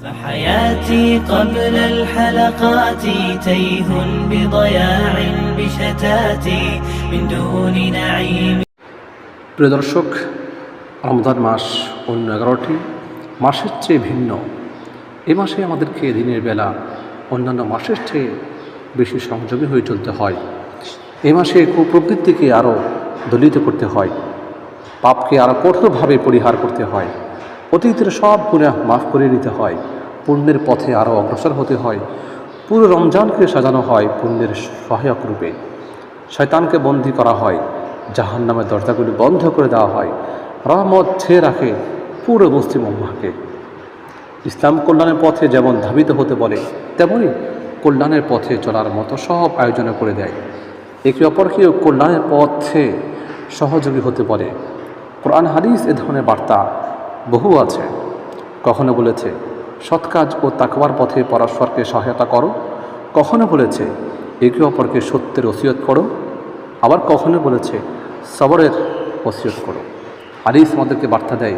فحياتي قبل الحلقات تيه بضياع بشتاتي من دون نعيم. প্রিয় দর্শক, রমজান মাস অন্য 11টি মাসের চেয়ে ভিন্ন। এ মাসে আমাদেরকে দিনের বেলা অন্যান্য মাসের চেয়ে বেশি সংযোগী হয়ে চলতে হয়। এ মাসে কুপ্রবৃত্তিকে আরও দলিত করতে হয়, পাপকে আরও কঠোরভাবে পরিহার করতে হয়, অতীতের সব গুনাহ মাফ করে নিতে হয়, পুণ্যের পথে আরও অগ্রসর হতে হয়। পুরো রমজানকে সাজানো হয় পুণ্যের সহায়ক রূপে। শয়তানকে বন্দী করা হয়, জাহান্নামের দরজাগুলি বন্ধ করে দেওয়া হয়, রহমত ছেয়ে রাখে পুরো মুসলিম উম্মাহকে। ইসলাম কল্যাণের পথে যেমন ধাবিত হতে বলে, তেমনি কল্যাণের পথে চলার মতো সব আয়োজন করে দেয়। একে অপরকেও কল্যাণের পথে সহযোগী হতে বলে। কোরআন হাদিস এ ধরনের বার্তা বহু আছে। কখনো বলেছে সৎ কাজ ও তাকওয়ার পথে পরস্পরকে সহায়তা করো, কখনো বলেছে একে অপরকে সত্যের ওসিয়ত করো, আবার কখনো বলেছে সবরের ওসিয়ত করো। হাদিস আমাদেরকে বার্তা দেয়,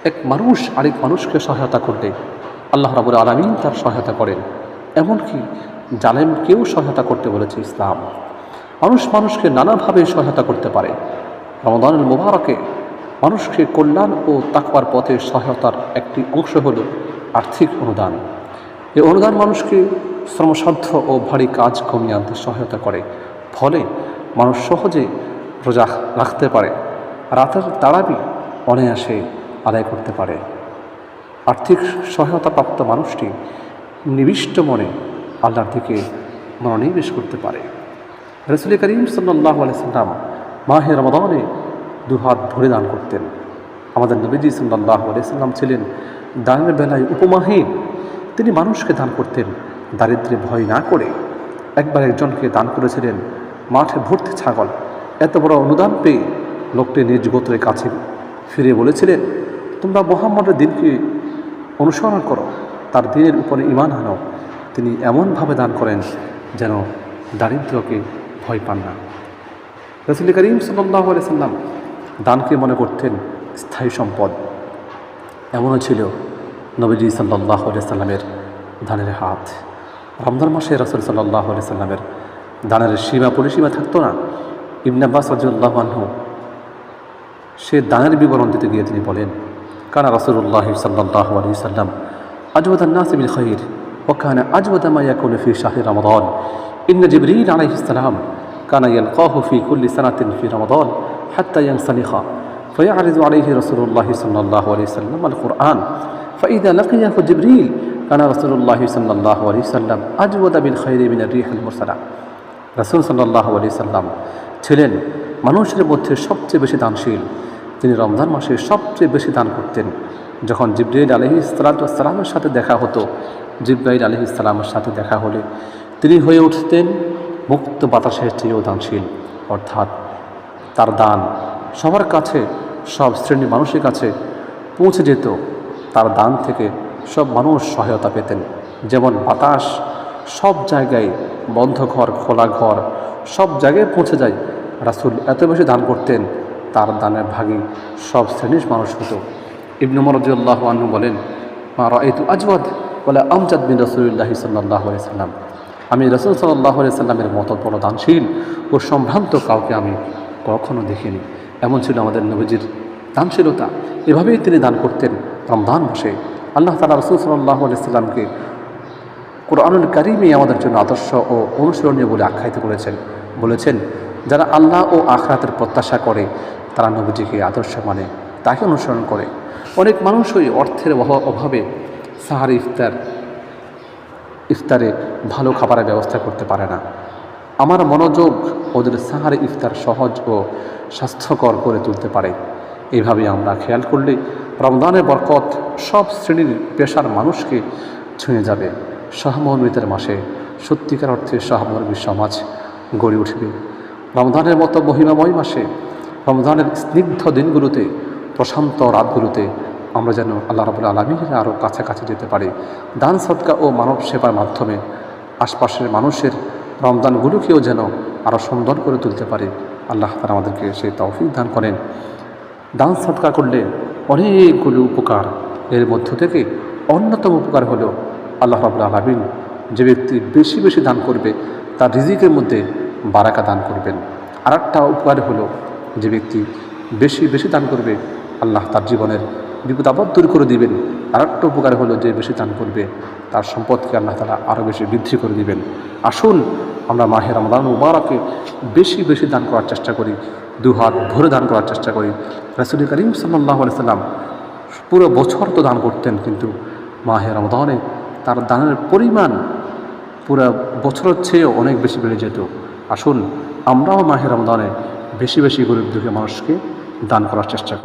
এক মানুষ আরেক মানুষকে সহায়তা করলে আল্লাহ রাব্বুল আলামিন তার সহায়তা করেন। এমনকি জালেমকেও সহায়তা করতে বলেছে ইসলাম। মানুষকে নানাভাবে সহায়তা করতে পারে। রমজানুল মুবারকে মানুষকে কল্যাণ ও তাকওয়ার পথে সহায়তার একটি অংশ হল আর্থিক অনুদান। এই অনুদান মানুষকে শ্রমসাধ্য ও ভারী কাজ কমিয়ে আনতে সহায়তা করে। ফলে মানুষ সহজে রোজা রাখতে পারে, রাতের তারাবি অনায়াসে আদায় করতে পারে। আর্থিক সহায়তাপ্রাপ্ত মানুষটি নিবিষ্ট মনে আল্লাহর দিকে মনোনিবেশ করতে পারে। রাসূল করিম সাল্লাল্লাহু আলাইহি সাল্লাম মাহে রমাদানে দুহাত ভরে দান করতেন। আমাদের নবীজি সাল্লাল্লাহু আলাইহি সাল্লাম ছিলেন দানের বেলায় উপমাহীন। তিনি মানুষকে দান করতেন দারিদ্র্যে ভয় না করে। একবার একজনকে দান করেছিলেন মাঠে ভর্তি ছাগল। এত বড় অনুদান পেয়ে লোকটি নিজ গোত্রের কাছে ফিরে বলেছিলেন, তোমরা মুহাম্মদের দিনকে অনুসরণ করো, তার দিনের উপরে ঈমান আনো। তিনি এমনভাবে দান করেন যেন দারিদ্র্যকে ভয় পান না। রাসূল করিম সাল্লাল্লাহু আলাইহি সাল্লাম দানকে মনে করতেন স্থায়ী সম্পদ। এমনও ছিল নবীজি সাল্লাল্লাহু আলাইহি সাল্লামের দানের হাত। রমজান মাসে রাসূল সাল্লাল্লাহু আলাইহি সাল্লামের দানের সীমা পরিসীমা থাকতো না। ইবনে আব্বাস রাদিয়াল্লাহু আনহু সে দানের বিবরণ দিতে গিয়ে তিনি বলেন, কানা রাসূলুল্লাহ সাল্লাল্লাহু আলাইহি সাল্লাম আজওয়াদান নাসি বিল খায়র ওয়া কানা আজওয়াদা মা ইয়াকুনু ফি শাহরি রমাদান। ইন্না জিবরিল আলাইহিস সালাম কানা ইয়ালকাহু ফি কুল্লি সানাতিন ফি রমাদান হাত্তা ইয়ানসালিখা فيعرض عليه رسول الله صلى الله عليه وسلم القرآن فإذا لقيه جبريل كان رسول الله صلى الله عليه وسلم أجود بالخير من الريح المرسلة। রাসূল সাল্লাল্লাহু আলাইহি সাল্লাম ছিলেন মানুষের মধ্যে সবচেয়ে বেশি দানশীল। তিনি রমজান মাসে সবচেয়ে বেশি দান করতেন। যখন জিবরাইল আলাইহিস সালামের সাথে দেখা হতো, জিবরাইল আলাইহিস সালামের সাথে দেখা হলে তিনি হয়ে উঠতেন মুক্ত বাতাসের চেয়েও দানশীল। অর্থাৎ তার দান সবার কাছে, সব শ্রেণীর মানুষের কাছে পৌঁছে যেত। তার দান থেকে সব মানুষ সহায়তা পেতেন। যেমন বাতাস সব জায়গায়, বন্ধ ঘর, খোলা ঘর, সব জায়গায় পৌঁছে যায়, রাসূল এত বেশি দান করতেন, তার দানের ভাগী সব শ্রেণীর মানুষ হতো। ইবনে উমর রাদিয়াল্লাহু আনহু বলেন, মা রাআইতু আজওয়াদ ওয়ালা আমজাদ মিন রাসূলিল্লাহি সাল্লাল্লাহু আলাইহি সাল্লাম। আমি রাসূল সাল্লাল্লাহু আলাইহি সাল্লামের মতো বড় দানশীল ও সম্ভ্রান্ত কাউকে আমি কখনো দেখিনি। এমন ছিল আমাদের নবীজির দানশীলতা। এভাবেই তিনি দান করতেন রমজান মাসে। আল্লাহ তাআলা রাসূল সাল্লাল্লাহু আলাইহি সাল্লামকে কোরআনুল কারীমে আমাদের জন্য আদর্শ ও অনুসরণীয় বলে আখ্যায়িত বলেছেন, যারা আল্লাহ ও আখিরাতের প্রত্যাশা করে তারা নবীজিকে আদর্শ মানে, তাকে অনুসরণ করে। অনেক মানুষই অর্থের অভাবে সাহারি ইফতারে ভালো খাবারের ব্যবস্থা করতে পারে না। আমার মনোযোগ ওদের সাহারি ইফতার সহজ ও স্বাস্থ্যকর করে তুলতে পারে। এইভাবে আমরা খেয়াল করলে রমজানের বরকত সব শ্রেণীর পেশার মানুষকে ছুঁয়ে যাবে। সহমর্মিতার মাসে সত্যিকার অর্থে সহমর্মী সমাজ গড়ে উঠবে। রমজানের মতো মহিমাময় মাসে, রমজানের স্নিগ্ধ দিনগুলোতে, প্রশান্ত রাতগুলোতে আমরা যেন আল্লাহ রাব্বুল আলামিনের আরও কাছাকাছি যেতে পারি। দান সদকা ও মানব সেবার মাধ্যমে আশপাশের মানুষের রমজানগুলোকেও যেন আরও সুন্দর করে তুলতে পারি। আল্লাহ তাআলা আমাদেরকে সেই তৌফিক দান করেন। দান সদকা করলে অনেকগুলো উপকার, এর মধ্য থেকে অন্যতম উপকার হলো আল্লাহ রাব্বুল আলামিন যে ব্যক্তি বেশি বেশি দান করবে তার রিজিকের মধ্যে বারাকা দান করবেন। আর একটা উপকার হলো যে ব্যক্তি বেশি বেশি দান করবে আল্লাহ তার জীবনের বিপদ আপদ দূর করে দিবেন। আর একটা উপকার হলো যে বেশি দান করবে তার সম্পদকে আল্লাহ তাআলা আরও বেশি বৃদ্ধি করে দিবেন। আসুন আমরা মাহে রমজান মুবারকে বেশি বেশি দান করার চেষ্টা করি, দুহাত ভরে দান করার চেষ্টা করি। রাসূল করিম সাল্লাল্লাহু আলাইহি সাল্লাম পুরো বছর তো দান করতেন, কিন্তু মাহে রমজানে তার দানের পরিমাণ পুরো বছরের চেয়েও অনেক বেশি বেড়ে যেত। আসুন আমরাও মাহে রমজানে বেশি বেশি গরিব দুঃখী মানুষকে দান করার চেষ্টা করি।